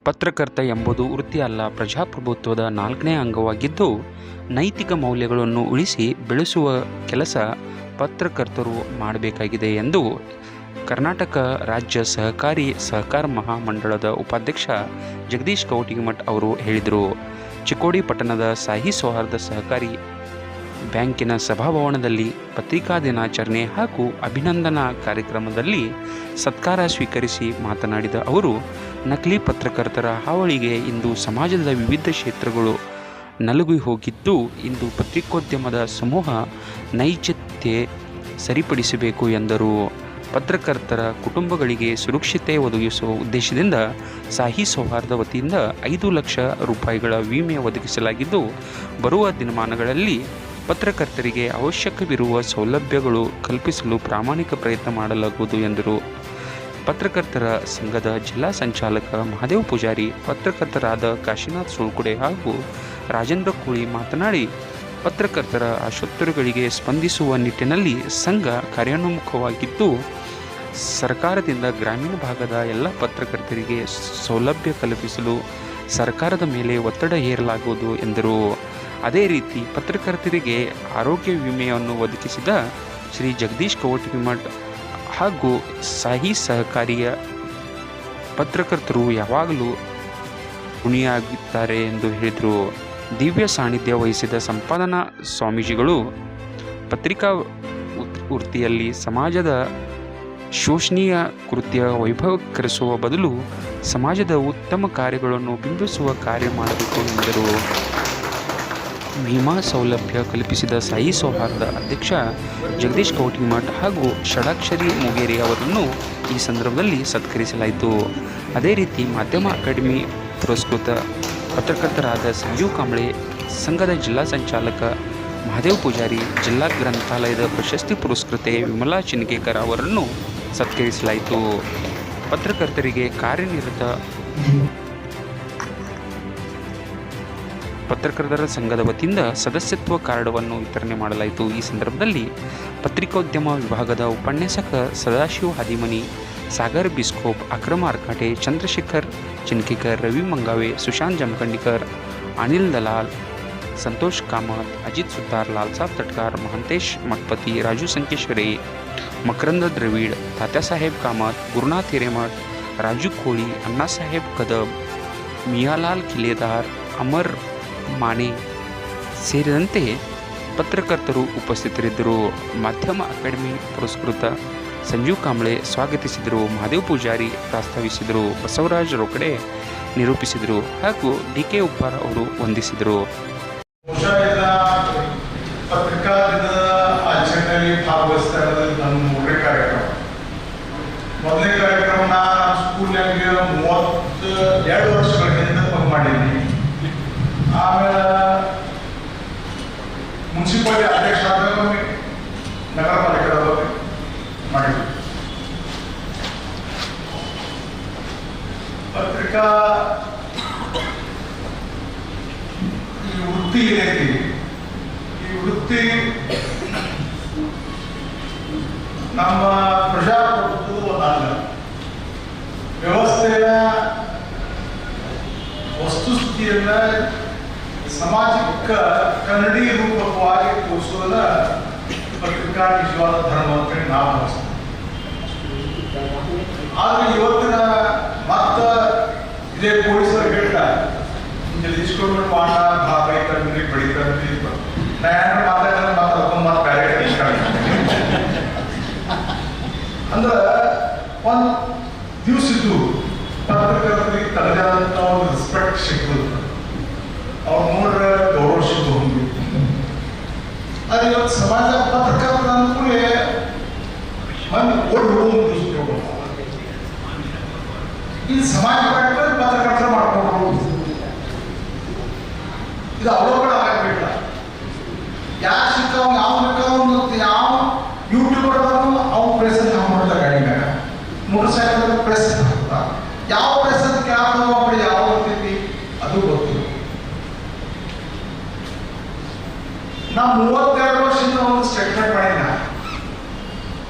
ಪತ್ರಕರ್ತ ಎಂಬುದು ವೃತ್ತಿ ಅಲ್ಲ, ಪ್ರಜಾಪ್ರಭುತ್ವದ 4ನೇ ಅಂಗವಾಗಿದ್ದು, ನೈತಿಕ ಮೌಲ್ಯಗಳನ್ನು ಉಳಿಸಿ ಬೆಳೆಸುವ ಕೆಲಸ ಪತ್ರಕರ್ತರು ಮಾಡಬೇಕಾಗಿದೆ ಎಂದು ಕರ್ನಾಟಕ ರಾಜ್ಯ ಸಹಕಾರ ಮಹಾಮಂಡಳದ ಉಪಾಧ್ಯಕ್ಷ ಜಗದೀಶ್ ಕವಟಗಿಮಠ ಅವರು ಹೇಳಿದರು. ಚಿಕ್ಕೋಡಿ ಪಟ್ಟಣದ ಸಾಹಿ ಸೌಹಾರ್ದ ಸಹಕಾರಿ ಬ್ಯಾಂಕಿನ ಸಭಾಭವನದಲ್ಲಿ ಪತ್ರಿಕಾ ದಿನಾಚರಣೆ ಹಾಗೂ ಅಭಿನಂದನಾ ಕಾರ್ಯಕ್ರಮದಲ್ಲಿ ಸತ್ಕಾರ ಸ್ವೀಕರಿಸಿ ಮಾತನಾಡಿದ ಅವರು, ನಕಲಿ ಪತ್ರಕರ್ತರ ಹಾವಳಿಗೆ ಇಂದು ಸಮಾಜದ ವಿವಿಧ ಕ್ಷೇತ್ರಗಳು ನಲುಗಿ ಹೋಗಿದ್ದು, ಇಂದು ಪತ್ರಿಕೋದ್ಯಮದ ಸಮೂಹ ನೈಜತೆ ಸರಿಪಡಿಸಬೇಕು ಎಂದರು. ಪತ್ರಕರ್ತರ ಕುಟುಂಬಗಳಿಗೆ ಸುರಕ್ಷತೆ ಒದಗಿಸುವ ಉದ್ದೇಶದಿಂದ ಸಾಹಿ ಸೌಹಾರ್ದ ವತಿಯಿಂದ 5 ಲಕ್ಷ ರೂಪಾಯಿಗಳ ವಿಮೆ ಒದಗಿಸಲಾಗಿದ್ದು, ಬರುವ ದಿನಮಾನಗಳಲ್ಲಿ ಪತ್ರಕರ್ತರಿಗೆ ಅವಶ್ಯಕವಿರುವ ಸೌಲಭ್ಯಗಳು ಕಲ್ಪಿಸಲು ಪ್ರಾಮಾಣಿಕ ಪ್ರಯತ್ನ ಮಾಡಲಾಗುವುದು ಎಂದರು. ಪತ್ರಕರ್ತರ ಸಂಘದ ಜಿಲ್ಲಾ ಸಂಚಾಲಕ ಮಹಾದೇವ ಪೂಜಾರಿ, ಪತ್ರಕರ್ತರಾದ ಕಾಶಿನಾಥ್ ಸುಳ್ಕುಡೆ ಹಾಗೂ ರಾಜೇಂದ್ರ ಕೋಳಿ ಮಾತನಾಡಿ, ಪತ್ರಕರ್ತರ ಆಶೋತ್ತರಗಳಿಗೆ ಸ್ಪಂದಿಸುವ ನಿಟ್ಟಿನಲ್ಲಿ ಸಂಘ ಕಾರ್ಯೋನ್ಮುಖವಾಗಿದ್ದು, ಸರ್ಕಾರದಿಂದ ಗ್ರಾಮೀಣ ಭಾಗದ ಎಲ್ಲ ಪತ್ರಕರ್ತರಿಗೆ ಸೌಲಭ್ಯ ಕಲ್ಪಿಸಲು ಸರ್ಕಾರದ ಮೇಲೆ ಒತ್ತಡ ಹೇರಲಾಗುವುದು ಎಂದರು. ಅದೇ ರೀತಿ ಪತ್ರಕರ್ತರಿಗೆ ಆರೋಗ್ಯ ವಿಮೆಯನ್ನು ಒದಗಿಸಿದ ಶ್ರೀ ಜಗದೀಶ್ ಕವಟಗಿಮಠ ಹಾಗೂ ಸಾಹಿ ಸಹಕಾರಿಯ ಪತ್ರಕರ್ತರು ಯಾವಾಗಲೂ ಋಣಿಯಾಗಿದ್ದಾರೆ ಎಂದು ಹೇಳಿದರು. ದಿವ್ಯ ಸಾನ್ನಿಧ್ಯ ವಹಿಸಿದ ಸಂಪಾದನಾ ಸ್ವಾಮೀಜಿಗಳು, ಪತ್ರಿಕಾ ವೃತ್ತಿಯಲ್ಲಿ ಸಮಾಜದ ಶೋಷಣೀಯ ಕೃತ್ಯ ವೈಭವೀಕರಿಸುವ ಬದಲು ಸಮಾಜದ ಉತ್ತಮ ಕಾರ್ಯಗಳನ್ನು ಬಿಂಬಿಸುವ ಕಾರ್ಯ ಮಾಡಬೇಕು ಎಂದರು. ವಿಮಾ ಸೌಲಭ್ಯ ಕಲ್ಪಿಸಿದ ಸಾಯಿ ಸೌಹಾರ್ದ ಅಧ್ಯಕ್ಷ ಜಗದೀಶ್ ಕವಟಗಿಮಠ ಹಾಗೂ ಷಡಾಕ್ಷರಿ ಮೂಗೇರಿ ಅವರನ್ನು ಈ ಸಂದರ್ಭದಲ್ಲಿ ಸತ್ಕರಿಸಲಾಯಿತು. ಅದೇ ರೀತಿ ಮಾಧ್ಯಮ ಅಕಾಡೆಮಿ ಪುರಸ್ಕೃತ ಪತ್ರಕರ್ತರಾದ ಸಂಜೀವ್ ಕಾಂಬ್ಳೆ, ಸಂಘದ ಜಿಲ್ಲಾ ಸಂಚಾಲಕ ಮಹಾದೇವ್ ಪೂಜಾರಿ, ಜಿಲ್ಲಾ ಗ್ರಂಥಾಲಯದ ಪ್ರಶಸ್ತಿ ಪುರಸ್ಕೃತೆ ವಿಮಲಾ ಚಿನ್ಕೇಕರ್ ಅವರನ್ನು ಸತ್ಕರಿಸಲಾಯಿತು. ಪತ್ರಕರ್ತರಿಗೆ ಕಾರ್ಯನಿರತ ಪತ್ರಕರ್ತರ ಸಂಘದ ವತಿಯಿಂದ ಸದಸ್ಯತ್ವ ಕಾರ್ಡವನ್ನು ವಿತರಣೆ ಮಾಡಲಾಯಿತು. ಈ ಸಂದರ್ಭದಲ್ಲಿ ಪತ್ರಿಕೋದ್ಯಮ ವಿಭಾಗದ ಉಪನ್ಯಾಸಕ ಸದಾಶಿವ ಹಾದಿಮನಿ, ಸಾಗರ್ ಬಿಸ್ಕೋಪ್, ಅಕ್ರಮ ಅರ್ಕಾಟೆ, ಚಂದ್ರಶೇಖರ್ ಚಿನ್ಕೇಕರ್, ರವಿ ಮಂಗಾವೆ, ಸುಶಾಂತ್ ಜಮಖಂಡಿಕರ್, ಅನಿಲ್ ದಲಾಲ್, ಸಂತೋಷ್ ಕಾಮತ್, ಅಜಿತ್ ಸುತಾರ್, ಲಾಲ್ಸಾಬ್ ತಟ್ಕಾರ್, ಮಹಂತೇಶ್ ಮಠಪತಿ, ರಾಜು ಸಂಕೇಶ್ವರಿ, ಮಕರಂದ ದ್ರವಿಡ್, ತಾತ್ಯಾಸಾಹೇಬ್ ಕಾಮತ್, ಗುರುನಾಥ್ ಹಿರೇಮಠ್, ರಾಜು ಕೋಳಿ, ಅಣ್ಣಾಸಾಹೇಬ್ ಕದಬ್, ಮಿಯಾಲಾಲ್ ಕಿಲೇದಾರ್, ಅಮರ್ ಮಾನೆ ಸೇರಿದಂತೆ ಪತ್ರಕರ್ತರು ಉಪಸ್ಥಿತರಿದ್ದರು. ಮಾಧ್ಯಮ ಅಕಾಡೆಮಿ ಪುರಸ್ಕೃತ ಸಂಜೀವ್ ಕಾಂಬ್ಳೆ ಸ್ವಾಗತಿಸಿದರು. ಮಹಾದೇವ್ ಪೂಜಾರಿ ಪ್ರಾಸ್ತಾವಿಸಿದರು. ಬಸವರಾಜ್ ರೋಕಡೆ ನಿರೂಪಿಸಿದರು ಹಾಗೂ ಡಿ.ಕೆ. ಉಪ್ಪಾರ್ ಅವರು ವಂದಿಸಿದರು. ಪತ್ರಿಕಾ ದಿನದ ಆಚರಣೆಯಲ್ಲಿ ಭಾಗವಹಿಸ್ತಾ ಇರೋದು ನನ್ನ 3ನೇ ಕಾರ್ಯಕ್ರಮ. ಮೊದಲನೇ ಕಾರ್ಯಕ್ರಮ ನಾನು ಸ್ಕೂಲ್ನಾಗ 32 ವರ್ಷಗಳ ಹಿಂದೆ ಮಾಡಿದ್ದೀನಿ. ಆಮೇಲೆ ಮುನ್ಸಿಪಾಲಿಟಿ ಅಧ್ಯಕ್ಷ ಆದಾಗ ನಗರ ಪಾಲಿಕೆ ಮಾಡಿದ್ವಿ. ಪತ್ರಿಕಾ ಈ ವೃತ್ತಿ ಏನೈತಿ, ಈ ವೃತ್ತಿ ನಮ್ಮ ಪ್ರಜಾಪ್ರಭುತ್ವದ ಒಂದು ಅಂಗ. ವ್ಯವಸ್ಥೆಯ ವಸ್ತುಸ್ಥಿತಿಯನ್ನ ಸಮಾಜಕ್ಕೆ ಕನ್ನಡಿ ರೂಪಕವಾಗಿ ತೋರಿಸೋದ ಪತ್ರಿಕಾ ನಿಜವಾದ ಧರ್ಮ ಅಂತ ನಾವು ಭಾವಿಸ್ತೇವೆ. ಆದ್ರೆ ಇವತ್ತಿನ ಮತ್ತ ಇದೇ ಪೊಲೀಸರು ಹೇಳ್ತಾರೆ, ಜಗದೀಶ್ವರ ಪಾಠ ಬೈತಾರೆ, ಬೆಳಿತಾರೆ, ನಾನು ಮಾತಾಡಿದ್ರೆ ಮಾತಾಡ್ಕೊಂಡು ಬೇರೆ ಅಂದ್ರೆ ಒಂದು ದಿವಸ ಇದ್ದು ಪತ್ರಕರ್ತರಿಗೆ ತನ್ನದಾದಂಥ ಒಂದು ರೆಸ್ಪೆಕ್ಟ್ ಸಿಗ್ತದೆ, ಅವ್ರು ನೋಡ್ರೆ ಗೌರವ ಸಿಗ್ಬೋದು. ಅದು ಇವತ್ತು ಸಮಾಜ ಪತ್ರಕರ್ತರ ಅಂದ್ಕೂಡಲೇ ಮಂದಿ ಓಡ್ ಬಿಡುವುದು ದೃಷ್ಟಿ. ಈ ಸಮಾಜ ಪತ್ರಕರ್ತರ ಮಾಡ್ಕೊಂಡು ಇದು ಅವಲೋಕನ ಆಗಬೇಕಿಲ್ಲ. ಯಾರು ಸಿಕ್ಕವ ಯಾವ ಬೇಕಾದ ಯಾವ ಯೂಟ್ಯೂಬರ್ ಅವ್ನ ಪ್ರೆಸ್ ನಾವು ನೋಡ್ತಾ ಗಾಡಿ ಮ್ಯಾಗ ಮೋಟರ್ ಸೈಕಲ್ ಪ್ರೆಸ್ ಹಾಕ್ತಾ ಯಾವ ಪ್ರೆಸ್ ಅಂತ ಕೇಳೋದು ಯಾವ ಗೊತ್ತೈತಿ ಅದು ಗೊತ್ತಿಲ್ಲ. ನಾ 32 ವರ್ಷದಿಂದ ಒಂದು ಸ್ಟೇಟ್ಮೆಂಟ್ ಮಾಡಿದ,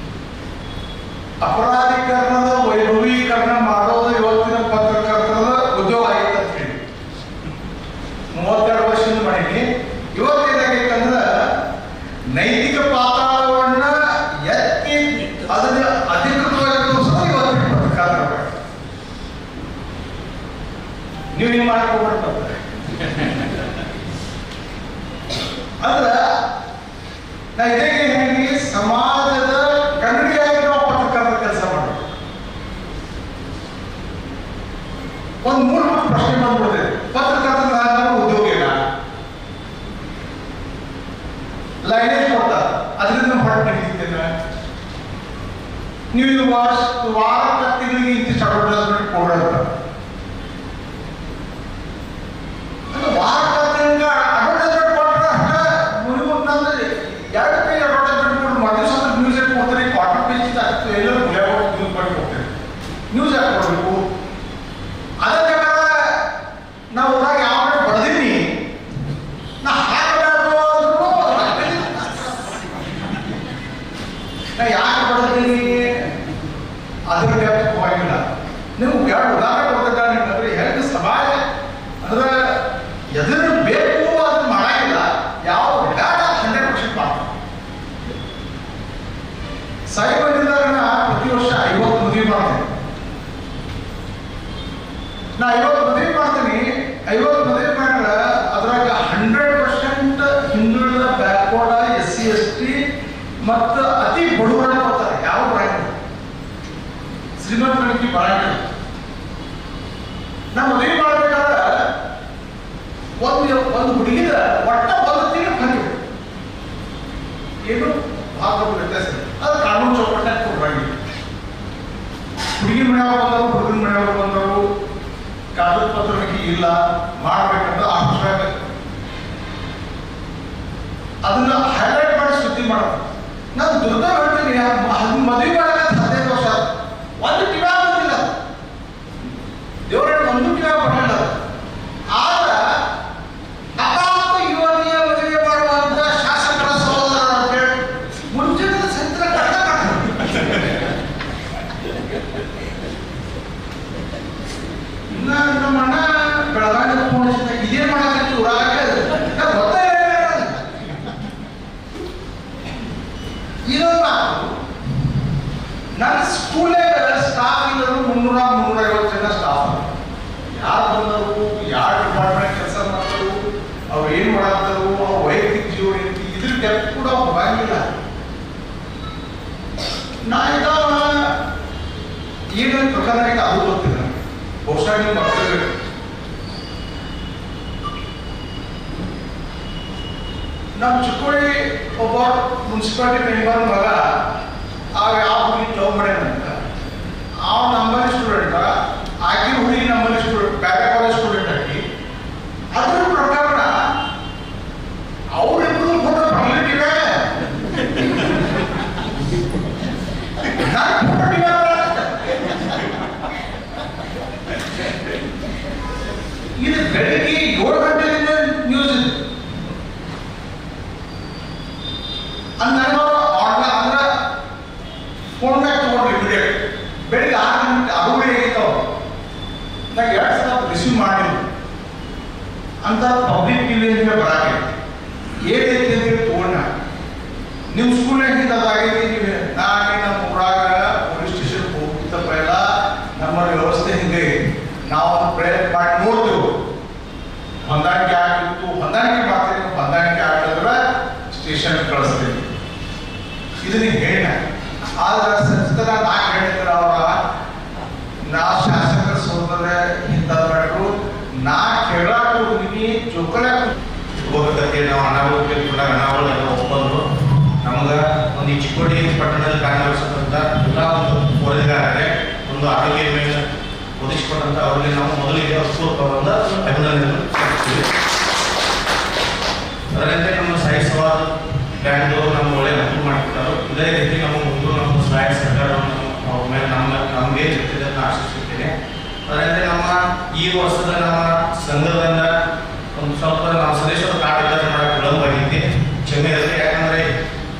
ಅಪರಾಧೀಕರಣದ ವೈಭವೀಕರಣ ಮಾಡೋದು ಇವತ್ತಿನ ಪತ್ರಕರ್ತರ ಉದ್ಯೋಗ ನೀವು ಹಿಂಗೆ ಮಾಡಕ್ಕೆ ಹೋಗ್ಬಿಡ್ತಾರೆ. ಅಂದ್ರೆ ನಾ ಇದೇ ಹೇಳಿ ಸಮಾಜದ ಕನ್ನಡಿಯಾಗಿ ನಾವು ಪತ್ರಕರ್ತರ ಕೆಲಸ ಮಾಡಬೇಕು. ಒಂದು ಮೂಲಭೂತ ಪ್ರಶ್ನೆ ಬಂದ್ಬಿಡುತ್ತೆ, ಪತ್ರಕರ್ತರ ಉದ್ಯೋಗಿನ ಲೈನೇಜ್ ಕೊಡ್ತಾರೆ, ಅದರಿಂದ ಹೊರಟು ನಿಂತಿದ್ದೇನೆ. ನೀವು ಇದು ವಾರ ತಿಂಗಳಿಗೆ ಇಂತಿಷ್ಟು ಅಡ್ವರ್ಟೈಸ್ಮೆಂಟ್ ಕೊಡ್ತಾರೆ. ವಾರ ತಿಂಗಳ ಅಡ್ವರ್ಟೈಸ್ಮೆಂಟ್ ಕೊಟ್ಟರೆ ಮುಗಿದ್ರೆ 2 ಪೇಜ್ ಅಡ್ವರ್ಟೈಸ್ಮೆಂಟ್ ಕೊಟ್ಟು ಮದುವೆ ಸಹ ನ್ಯೂಸ್ ಯಾಕೆ ಕೊಡ್ತಾರೆ, ಕ್ವಾರ್ಟರ್ ಪೇಜ್ ಎಲ್ಲರೂ ನ್ಯೂಸ್ ಮಾಡಿ ಹೋಗ್ತೇವೆ. ನ್ಯೂಸ್ ಯಾಕೆ ಕೊಡಬೇಕು? ಅದಕ್ಕೆ ನಾವು ಊರಾಗ ಯಾವ ಕಡೆ ಬಡ್ದೀನಿ ನಾ ಯಾಕೆ ಬಡ್ದೀನಿ ಅದ್ರ ಡೆಪ್ತ್ ಹೋಗಿಲ್ಲ. ನೀವು 2 ಉದಾಹರಣೆ ಕೊಡ್ತಿದ್ದಾರೆ. ಹೆಂಗೆ ಸಮಾಜ ಅಂದ್ರೆ ಎದುರು ಬೇಕು ಅದನ್ನ ಮಾಡಾಗಿಲ್ಲ, ಯಾವ 100% ಮಾಡ್ತಾರೆ. ಸಾಯಿ ಬಂದಿದ್ದಾಗ ಪ್ರತಿ ವರ್ಷ 50 ಮದುವೆ ಮಾಡ್ತೇನೆ. ನಾ 50 ಮದುವೆ ಮಾಡ್ತೀನಿ. 50 ಮದುವೆ ಮಾಡಿದ್ರೆ ಅದ್ರಾಗ 100% ಹಿಂದುಳಿದ ಬ್ಯಾಕ್ವರ್ಡ್ SC ST ಮತ್ತು ಅತಿ ಬಡವರನ್ನ ಬರ್ತಾರೆ. ಯಾವ ಬರಂಗಿಲ್ಲ, ಶ್ರೀಮಂತರಿಗೆ ಬರಂಗಿಲ್ಲ. ನಾ ಮದುವೆ ಮಾಡ್ಬೇಕಾದ್ರೆ ಒಂದು ಹುಡುಗಿದ ಒಟ್ಟ ಒಂದು ತಿಂಗಳು ಬಂದಿದೆ, ಏನು ಭಾಗ ವ್ಯತ್ಯಾಸ. ಅದು ಕಾನೂನು ಚೌಕಟ್ಟಾಗಿ ಕೊಡ್ಬಂಗಿಲ್ಲ. ಹುಡುಗಿ ಮನೆಯವರು ಬಂದರು, ಹುಡುಗನ ಮನೆಯವರು ಬಂದರು, ಕಾಗದ ಪತ್ರಕ್ಕೆ ಇಲ್ಲ ಮಾಡ್ಬೇಕಂತ ಅಭಿಪ್ರಾಯ. ಅದನ್ನ ಹೈಲೈಟ್ ಮಾಡಿ ಸುದ್ದಿ ಮಾಡೋದು. ನಾನು ದುರ್ಗ ಹೇಳ್ತೀನಿ, ಅದನ್ನ ಮದುವೆ ಮಾಡಕ್ಕೆ 15 ವರ್ಷ ಒಂದು ಕಿವ ಬಂದಿಲ್ಲ, ದೇವರ ಒಂದು ಕಿವ ಬರಲ್ಲ. ಆದ್ರೆ ಅಪಾಪ ಯುವತಿಯ ಮದುವೆ ಮಾಡುವಂತ ಶಾಸಕರ ಸಹೋದರ ಅಂತೇಳಿ ಮುಂಚಿನ ಸಂತರ ಕಟ್ಟ ಇನ್ನ ನಮ್ಮ ಅಣ್ಣ ಬೆಳಗಾವಿ ಫೋನ್ ಇದೇ ಮಾಡಕ್ಕೆ ಊರಾಗ ಗೊತ್ತೇ ಇದೊಂದು ಮಾತು. ನನ್ನ ಸ್ಕೂಲೇ ಸ್ಟಾಫ್ ಇಲ್ಲರು 300-350 ಜನ ಸ್ಟಾಫ್. ಯಾರು ಬಂದರು, ಯಾರು ಡಿಪಾರ್ಟ್ಮೆಂಟ್ ಕೆಲಸ ಮಾಡ್ತಾರೆ, ಅವ್ರು ಏನು ಮಾಡಾಕ್ತಾರು, ಅವ್ರ ವೈಯಕ್ತಿಕ ಜೀವನ ಏನೈತಿ, ಇದ್ರ ಡೆಪ್ತ್ ಕೂಡ ಹೋಗಂಗಿಲ್ಲ. ನಾ ಇದ್ದಾವ ಏನೇನು ಪ್ರಕರಣಕ್ಕೆ ಅದು ಗೊತ್ತಿಲ್ಲ. ಬಹುಶಃ ನೀವು ಮಕ್ಕಳಿಗೆ ನಮ್ಮ ಚಿಕ್ಕೋಳಿ ಒಬ್ಬ ಮುನ್ಸಿಪಾಲಿಟಿ ಮೆಂಬರ್ ಮಗ ಯಾವ ಹುಡುಗಿ ಲವ್ ಮಾಡ್ಯಾನಂತ, ಅವ ನಮ್ಮಲ್ಲಿ ಸ್ಟೂಡೆಂಟ್, ಆಕೆ ಹುಡುಗಿ ನಮ್ಮಲ್ಲಿ ಸ್ಟೂಡೆಂಟ್, ಬೇರೆ ಕಾಲೇಜ್ ಸ್ಟೂಡೆಂಟ್ ಆಗಿ. ಅದ್ರ ಪ್ರಕರಣ ಅವ್ರಿಬ್ರು ಫೋಟೋ ಬರ್ಲಿಟ್ಟಿವೆ, ನಾನು ಫೋಟೋ ಇದು ಬೆಳಿಗ್ಗೆ 7 ಗಂಟೆಯಿಂದ ನ್ಯೂಸ್ ಇದೆ. ಅಂದ್ರೆ ಫೋನ್ ಬ್ಯಾಕ್ ತಗೊಂಡ್ರಿ ಇಮಿಡಿಯೇಟ್. ಬೆಳಿಗ್ಗೆ 6 ಗಂಟೆ 6 ಆಗಿದ್ದಾವ. ನಾ 2 ಸಲ ರಿಸೀವ್ ಮಾಡಿಲ್ಲ ಅಂತ ಪಬ್ಲಿಕ್ ಟಿವಿ ಅಂತ ಬರಾಕೆ ಏನೈತಿ ಅಂತೇಳಿ ತಗೊಂಡ. ನಿಮ್ಮ ಸ್ಕೂಲ್ನಾಗ ಹಿಂದಾಗೈತಿ, ನೀವು ನಾಳೆ ನಮ್ಮ ಊರಾಗ ಪೊಲೀಸ್ ಸ್ಟೇಷನ್ ಹೋಗ್ತಿದ್ದಪ್ಪ ಎಲ್ಲ ನಮ್ಮಲ್ಲಿ ವ್ಯವಸ್ಥೆ ಹಿಂಗೆ ನಾವು ಪ್ರಯತ್ನ ಮಾಡಿ ನೋಡ್ತೇವೆ. ಹೊಂದಾಣಿಕೆ ಆಗಿತ್ತು, ಹೊಂದಾಣಿಕೆ ಮಾಡ್ತೀವಿ, ಹೊಂದಾಣಿಕೆ ಆಗಿದ್ರೆ ಸ್ಟೇಷನ್ ಕಳಿಸ್ತೀವಿ. ಇದನ್ನ ಹೇಳ. ಆದ್ರೆ ಸಂಸ್ಥರ ನಾ ಹೇಳಿದ್ರೆ ಅವರ ನಾ ಶಾಸಕರ ಸೋದರ ಇಂಥ ಮಾಡ್ರು ನಾ ಕೇಳಾಕ ಹೋಗಿ ಜೋಕಲಾಕ ಹೋಗಕ್ಕೆ ನಾವು ಅನಾರೋಗ್ಯ ಕೂಡ ಅನಾವರಣ ಒಪ್ಪಂದ್ರು. ನಮ್ಗೆ ಒಂದು ಈ ಚಿಕ್ಕೋಡಿ ಪಟ್ಟಣದಲ್ಲಿ ಕಾರ್ಯನಿರ್ವಹಿಸತಂತ ಎಲ್ಲ ಒಂದು ವರದಿಗಾರರೇ ಒಂದು ಆರೋಗ್ಯ ವಿಮೆಯನ್ನು ಒದಗಿಸಿಕೊಟ್ಟಂತ ಅವರಿಗೆ ನಾವು ಮೊದಲಿಗೆ ಹೃತ್ಪೂರ್ವಕವಾದ ಅಭಿನಂದನೆಗಳನ್ನು ಸಲ್ಲಿಸ್ತೀವಿ. ಅದರಂತೆ ನಮ್ಮ ಸಾಯಿ ಸವಾಲ್ ಬ್ಯಾಂಕ್ದವರು ನಮ್ಮ ಒಳ್ಳೆ ಅನುಕೂಲ ಮಾಡಿಕೊಟ್ಟರು. ಇದೇ ರೀತಿ ನಮ್ಮ ಮುಂದೆ ನಮ್ಮ ಸಹಾಯ ಸರ್ಕಾರವನ್ನು ಅವ್ರ ಮೇಲೆ ನಮಗೆ ಜೊತೆ ಆಶಿಸುತ್ತೇನೆ. ಅದರಂತೆ ನಮ್ಮ ಈ ವರ್ಷದ ನಮ್ಮ ಸಂಘದಿಂದ ಒಂದು ಸ್ವಲ್ಪ ನಾವು ಸದಸ್ಯರು ಕಾರ್ಡ್ ವಿತರಣೆ ಮಾಡೋಕ್ಕೆ ವಿಳಂಬ ಕ್ಷಮೆ ಇರುತ್ತೆ. ಯಾಕಂದರೆ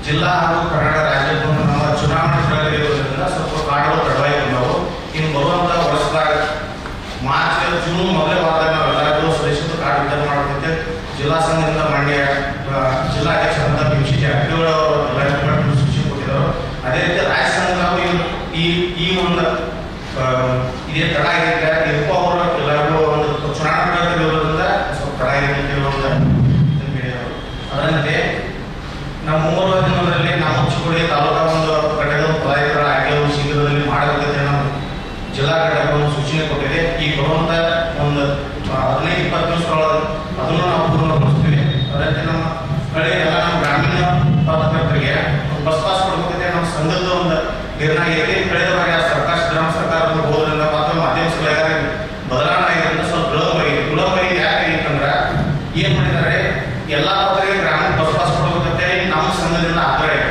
ಜಿಲ್ಲಾ ಹಾಗೂ ಕರ್ನಾಟಕ ರಾಜ್ಯದ ನಮ್ಮ ಚುನಾವಣೆ ಇರೋದ್ರಿಂದ ಸ್ವಲ್ಪ ಕಾರ್ಡ್ಗಳು ತಡವಾಗಿ ಬಂದವು. ಇನ್ನು ಬರುವಂಥ ವರ್ಷದಾಗ ಮಾರ್ಚ್ ಜೂನ್ ಮೊದಲೇ ವಾರದಾಗ ನಾವೆಲ್ಲರಿಗೂ ಸದಸ್ಯರು ಕಾರ್ಡ್ ವಿತರಣೆ ಮಾಡೋದಕ್ಕೆ ಜಿಲ್ಲಾ ಸಂಘದಿಂದ ಮಾನ್ಯ ಜಿಲ್ಲಾಧ್ಯಕ್ಷರಂತ ಬಿಂಶಿ ಜಾರಕಿಹೊಳಿ ಅವರು ಎಲ್ಲ ಸೂಚನೆ ಕೊಟ್ಟಿದ್ದಾರೆ. ಅದೇ ರೀತಿ ರಾಜ್ಯ ಸಂಘ ನಾವು ಈ ಒಂದು ಇದೇ ತಡ ಆಗಿದ್ದರೆ ಇದಕ್ಕೂ ಅವರು ಎಲ್ಲರಿಗೂ ಒಂದು ಚುನಾವಣೆ 15-20 ದಿವಸದೊಳಗೆ ಅದನ್ನು ನಾವು ಪೂರ್ಣಗೊಳಿಸ್ತೀವಿ. ಅದಕ್ಕೆ ನಮ್ಮ ಸ್ಥಳೀಯ ಎಲ್ಲ ನಮ್ಮ ಗ್ರಾಮೀಣ ಪತ್ರಕರ್ತರಿಗೆ ಬಸ್ ಪಾಸ್ ಕೊಡ್ಬೇಕಂದ್ರೆ ನಮ್ಮ ಸಂಘದ ಒಂದು ನಿರ್ಣಯ ಇದೆ. ಕಳೆದ ಬಾರಿ ಆ ಸರ್ಕಾರ ಸಿದ್ದರಾಮ ಸರ್ಕಾರದ ಹೋದ್ರಿಂದ ಮತ್ತು ಮಾಧ್ಯಮ ಸಲಹೆಗಾರ ಬದಲಾವಣೆ ಆಗಿರೋದ್ರಿಂದ ಸ್ವಲ್ಪ ವಿಳಂಬ ಯಾಕೆ ಅಂತಂದ್ರೆ ಏನು ಮಾಡಿದ್ದಾರೆ, ಎಲ್ಲ ಪತ್ರಿಕೆ ಗ್ರಾಮೀಣ ಬಸ್ ಪಾಸ್ ಕೊಡ್ಬೇಕಂತೆ ನಮ್ಮ ಸಂಘದಿಂದ ಆಗ್ರಹ ಇದೆ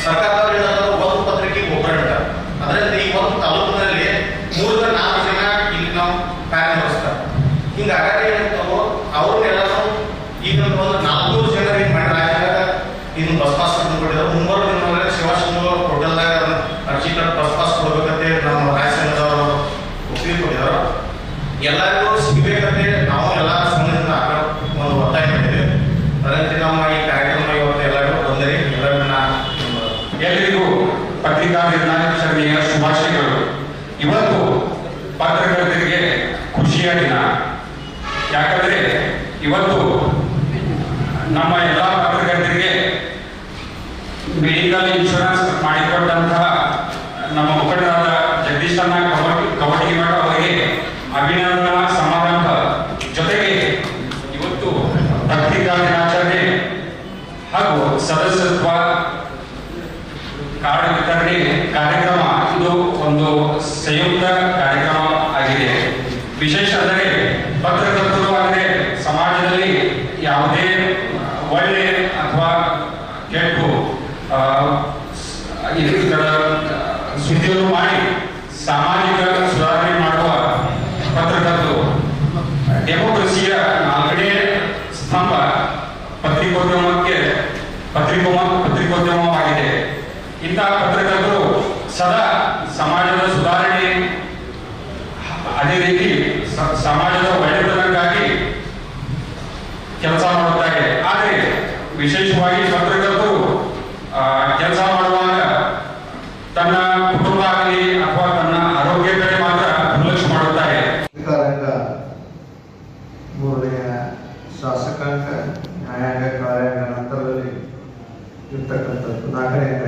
ಸರ್ಕಾರದವ್ರು ಒಂದು ಪತ್ರಿಕೆಗೆ ಒಬ್ಬರು ಇರ್ತಾರೆ. ಅದರಿಂದ ಈ ಒಂದು ತಾಲೂಕಿನಲ್ಲಿ 3-4 ಜನ ಇಲ್ಲಿ ನಾವು ಕಾರ್ಯನಿರ್ವಹಿಸ್ತಾರೆ. ಹಿಂಗಾಗದೆ ಏನಾಗ್ತಾವೋ ಅವ್ರನ್ನೆಲ್ಲರೂ ಈಗ ಒಂದು 400 ಜನರಿಗೆ ಮಾಡಿ ರಾಜ್ಯದಾಗ ಇನ್ನು ಬಸ್ ಪಾಸ್ ಕೊಟ್ಟಿದ್ದಾರೆ. ಮುಂಬರುವ ದಿನಗಳಲ್ಲಿ ಶಿವಾಶಿವ ಹೋಟೆಲ್ದಾಗ ಅರ್ಜಿ ಕಟ್ಟು ಬಸ್ ಪಾಸ್ ಕೊಡ್ಬೇಕಂತೆ ನಮ್ಮ ರಾಜ್ಯ ಸಂಘದವರು ಒಪ್ಪಿಗೆ ಕೊಟ್ಟಿದ್ದಾರೆ. ಎಲ್ಲರಿಗೂ ಸಿಗಬೇಕಂತೆ ನಾವು ಎಲ್ಲ ಸಂಘದಿಂದ ಒಂದು ಒತ್ತಾಯ ಮಾಡಿದ್ದೇವೆ. ಅದರಂತೆ ನಮ್ಮ ಈ ಕಾರ್ಯಕ್ರಮ ಇವತ್ತು ಎಲ್ಲರಿಗೂ ತೊಂದರೆ ಎಲ್ಲರಿಗೂ ಪತ್ರಿಕಾ ದಿನಾಚರಣೆಯ ಶುಭಾಶಯಗಳು. ಇವತ್ತು ಪತ್ರಕರ್ತರಿಗೆ ಖುಷಿಯ ದಿನ. ಯಾಕಂದ್ರೆ ಇವತ್ತು ನಮ್ಮ ಎಲ್ಲ ಪತ್ರಕರ್ತರಿಗೆ ಮೆಡಿಕಲ್ ಇನ್ಶೂರೆನ್ಸ್ ಮಾಡಿಕೊಟ್ಟಂತಹ ನಮ್ಮ ಮುಖಂಡರಾದ ಜಗದೀಶಣ್ಣ ಕವಟಿಮಠ ಅವರಿಗೆ ಅಭಿನಂದನಾ ಸಮಾರಂಭ ಜೊತೆಗೆ ಇವತ್ತು ಪತ್ರಿಕಾ ದಿನಾಚರಣೆ ಹಾಗೂ ಸದಸ್ಯತ್ವ ಕಾರ್ಡ್ ವಿತರಣೆ ಕಾರ್ಯಕ್ರಮ ಇದು ಒಂದು ಸಂಯುಕ್ತ ಕಾರ್ಯಕ್ರಮ ಆಗಿದೆ. ವಿಶೇಷ ಅಂದರೆ ಪತ್ರಕರ್ತರು ಅಂದರೆ ಸಮಾಜದಲ್ಲಿ ಯಾವುದೇ ಒಳ್ಳೆ ಅಥವಾ ಕೆಟ್ಟು ಇದರ ಸುದ್ದಿಯನ್ನು ಮಾಡಿ ಸಾಮಾಜಿಕ ಸುಧಾರಣೆ ಮಾಡುವ ಪತ್ರಕರ್ತರು. ಡೆಮೋಕ್ರಸಿಯ 4ನೇ ಸ್ತಂಭ ಪತ್ರಿಕೋದ್ಯಮವಾಗಿದೆ. ಇಂತಹ ಪತ್ರಕರ್ತರು ಸದಾ ಸಮಾಜದ ಸುಧಾರಣೆ ಅದೇ ರೀತಿ ಸಮಾಜದ ಒಳ್ಳೆತನಕ್ಕಾಗಿ ಕೆಲಸ ಮಾಡುತ್ತಾರೆ. ಆದರೆ ವಿಶೇಷವಾಗಿ ಪತ್ರಕರ್ತರು ಕೆಲಸ ಮಾಡುವಾಗ ತನ್ನ ಕುಟುಂಬ ಆಗಲಿ ಅಥವಾ ತನ್ನ ಆರೋಗ್ಯ ಕಡೆ ಮಾತ್ರ ನಿರ್ಲಕ್ಷ್ಯ ಮಾಡುತ್ತಾರೆ. ಅಧಿಕಾರಾಂಗ 3ನೇ ಶಾಸಕಾಂಗ ನ್ಯಾಯಾಂಗ ಕಾರ್ಯಾಂಗ ನಂತರದಲ್ಲಿ ಇರ್ತಕ್ಕಂಥದ್ದು 4ನೇ ಅಂಗ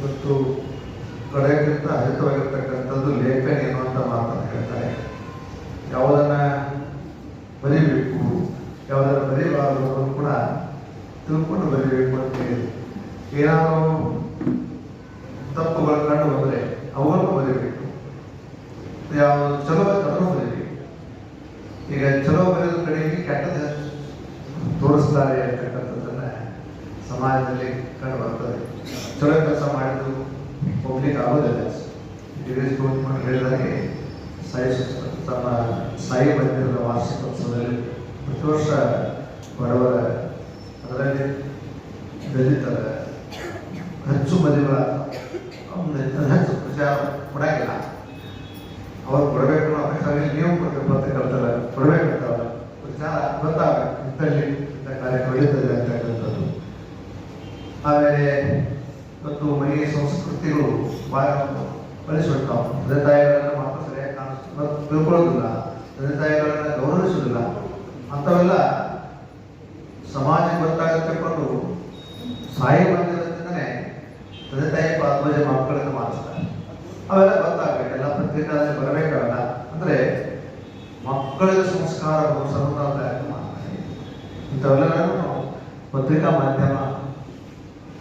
ಮತ್ತು ಕಡೆಗಿಂತ ಹಿತವಾಗಿರ್ತಕ್ಕಂಥದ್ದು ಲೇಖನಿ ಎನ್ನುವಂಥ ಮಾತನ್ನು ಹೇಳ್ತಾರೆ. ಯಾವುದನ್ನ ಬರೀಬೇಕು ಯಾವುದನ್ನು ಬರೀಬಾರದು ಅನ್ನೋದು ಕೂಡ ತಿಳ್ಕೊಂಡು ಬರೀಬೇಕು ಅಂತ ಹೇಳಿ ಏನಾದರೂ ತಪ್ಪುಗಳು ಕಂಡು ಬಂದರೆ ಅವನ್ನು ಬರೀಬೇಕು. ಯಾವುದು ಚಲೋ ಅದನ್ನು ಬರೀಬೇಕು. ಈಗ ಚಲೋ ಬರೆಯೋದ್ರ ಕಡೆಗೆ ಕೆಟ್ಟದ ತೋರಿಸ್ತಾರೆ ಅಂತಕ್ಕಂಥದ್ದನ್ನ ಸಮಾಜದಲ್ಲಿ ಕಂಡು ಬರ್ತದೆ. ಚಲೋ ಕೆಲಸ ಮಾಡಿದ್ದು ಹೋಗ್ಲಿಕ್ಕೆ ಆಗೋದಿಲ್ಲ. ಹೇಳಿದಾಗೆ ತಮ್ಮ ಸಾಯಿ ಬಂದಿರುವ ವಾರ್ಷಿಕೋತ್ಸವದಲ್ಲಿ ಪ್ರತಿ ವರ್ಷ ಬಡವರ ಅದರಲ್ಲಿ ದಲಿತರ ಹೆಚ್ಚು ಮದುವೆ ಹೆಚ್ಚು ಪ್ರಚಾರ ಕೊಡಂಗಿಲ್ಲ. ಅವ್ರು ಕೊಡಬೇಕು ಅನ್ನೋ ಅಪೇಕ್ಷೆ ನೀವು ಕೊಡಬೇಕು ಅಂತ ಕಲ್ತಾರ ಕೊಡಬೇಕಂತಲ್ಲ ಪ್ರಚಾರ ಗೊತ್ತಾಗಬೇಕು ಇಂಥಲ್ಲಿ ಇಂಥ ಕಾರ್ಯಕ್ರಮ ನಡೀತದೆ ಅಂತಕ್ಕಂಥದ್ದು. ಆಮೇಲೆ ಇವತ್ತು ಮನೆಯ ಸಂಸ್ಕೃತಿಗಳು ಭಾಳ ಬಳಸಿಬಿಡ್ತಾವೆ. ತಂದೆ ತಾಯಿಗಳನ್ನು ಮಾತ್ರ ಸರಿಯಾಗಿ ತಿಳ್ಕೊಳ್ಳೋದಿಲ್ಲ, ತಂದೆ ತಾಯಿಗಳನ್ನು ಗೌರವಿಸೋದಿಲ್ಲ. ಅಂಥವೆಲ್ಲ ಸಮಾಜಕ್ಕೆ ಗೊತ್ತಾಗತ್ತಿಕೊಂಡು ಸಾಯಿ ಬಂದಿರೋದ್ರಿಂದನೇ ತಂದೆ ತಾಯಿ ಪಾತ್ವಜ ಮಕ್ಕಳನ್ನು ಮಾಡಿಸ್ತಾರೆ. ಅವೆಲ್ಲ ಗೊತ್ತಾಗಬೇಕು. ಎಲ್ಲ ಪತ್ರಿಕಾದಲ್ಲಿ ಬರಬೇಕಾಗಲ್ಲ. ಅಂದರೆ ಮಕ್ಕಳಿಗೆ ಸಂಸ್ಕಾರ ಸರ್ವದಾಯ ಮಾಡ್ತಾರೆ. ಇಂಥವೆಲ್ಲ ನಾವು ಪತ್ರಿಕಾ ಮಾಧ್ಯಮ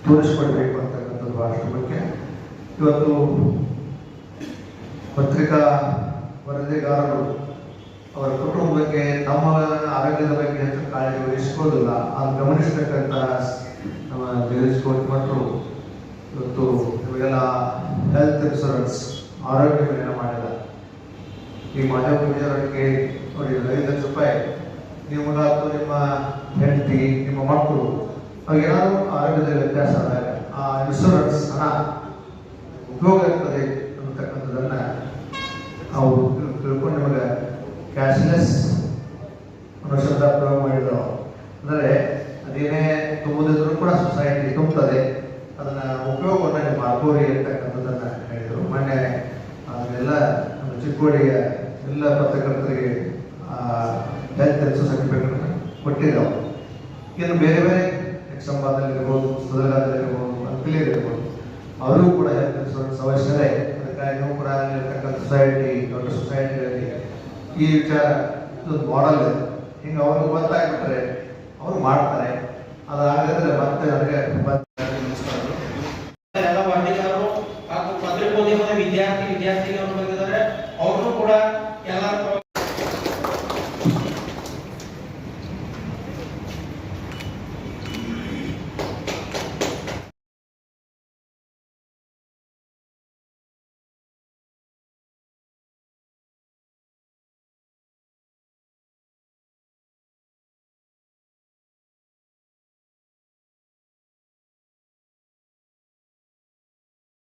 ತೋರಿಸ್ಕೊಡ್ಬೇಕು ಅಂತಕ್ಕಂಥದ್ದು ಬಹಳಷ್ಟು ಮುಖ್ಯ. ಇವತ್ತು ಪತ್ರಿಕಾ ವರದಿಗಾರರು ಅವರ ಕುಟುಂಬಕ್ಕೆ ನಮ್ಮ ಆರೋಗ್ಯದ ಬಗ್ಗೆ ಹೆಚ್ಚು ಕಾಳಜಿ ವಹಿಸ್ಕೋದಿಲ್ಲ. ಅದು ಗಮನಿಸತಕ್ಕಂಥ ನಮ್ಮ ಜಗದೀಶ್ ಕೋಟಿಮಠರು ಇವತ್ತು ನಿಮಗೆಲ್ಲ ಹೆಲ್ತ್ ಇನ್ಶೂರೆನ್ಸ್ ಆರೋಗ್ಯ ವಿಮೆ ಮಾಡಿದ. ಈ ಮಾಧ್ಯಮ ಪೂಜಾರಕ್ಕೆ ನೋಡಿ 5 ಲಕ್ಷ ರೂಪಾಯಿ ನಿಮಗಾತು ನಿಮ್ಮ ಹೆಂಡತಿ ನಿಮ್ಮ ಮಕ್ಕಳು ಅವಾಗೇನಾದರೂ ಆರೋಗ್ಯದಲ್ಲಿ ವ್ಯತ್ಯಾಸ ಆದಾಗ ಆ ಇನ್ಶೂರೆನ್ಸ್ ಹಣ ಉಪಯೋಗ ಇರ್ತದೆ ಅನ್ನತಕ್ಕಂಥದ್ದನ್ನು ಅವರು ತಿಳ್ಕೊಂಡು ನಿಮಗೆ ಕ್ಯಾಶ್ಲೆಸ್ ಅನ್ನೋ ಶಬ್ದ ಪ್ರಯೋಗ ಮಾಡಿದ್ರು. ಅಂದರೆ ಅದೇನೇ ತುಂಬುದಿದ್ರು ಕೂಡ ಸೊಸೈಟಿ ತುಂಬುತ್ತದೆ, ಅದನ್ನು ಉಪಯೋಗವನ್ನು ನೀವು ಮಾಡ್ಕೋರಿ ಅಂತಕ್ಕಂಥದ್ದನ್ನು ಹೇಳಿದರು. ಮೊನ್ನೆ ಅದನ್ನೆಲ್ಲ ನಮ್ಮ ಚಿಕ್ಕೋಡಿಯ ಎಲ್ಲ ಪತ್ರಕರ್ತರಿಗೆ ಹೆಲ್ತ್ ಇನ್ಶೂರೆನ್ಸ್ ಸರ್ಟಿಫಿಕೇಟ್ ಕೊಟ್ಟಿದ್ದೆವು. ಇನ್ನು ಬೇರೆ ಬೇರೆ ಎಕ್ಸಂಬಾದಲ್ಲಿರ್ಬೋದು, ಸುಧರ್ಗಾದಲ್ಲಿರ್ಬೋದು, ಅಂಕಲಿಯಲ್ಲಿರ್ಬೋದು, ಅವರಿಗೂ ಕೂಡ ಹೆಲ್ತ್ ಇನ್ಶೂರೆನ್ಸ್ ಅವಶ್ಯಕತೆ. ಅದಕ್ಕೆ ಯುವಕರಾಗಿರ್ತಕ್ಕಂಥ ಸೊಸೈಟಿ, ದೊಡ್ಡ ಸೊಸೈಟಿಗಳಲ್ಲಿ ಈ ವಿಚಾರ ಒಂದು ಮಾಡೆಲ್ ಇದೆ. ಹಿಂಗೆ ಅವ್ರಿಗೆ ಗೊತ್ತಾಗ್ಬಿಟ್ರೆ ಅವ್ರು ಮಾಡ್ತಾರೆ. ಅದಾಗದ್ರೆ ಮತ್ತೆ ನನಗೆ ಎಲ್ಲ ವರದಿಗಾರರು ಹಾಗೂ ಪತ್ರಿಕೋದ್ಯಮದ ವಿದ್ಯಾರ್ಥಿನಿಯರು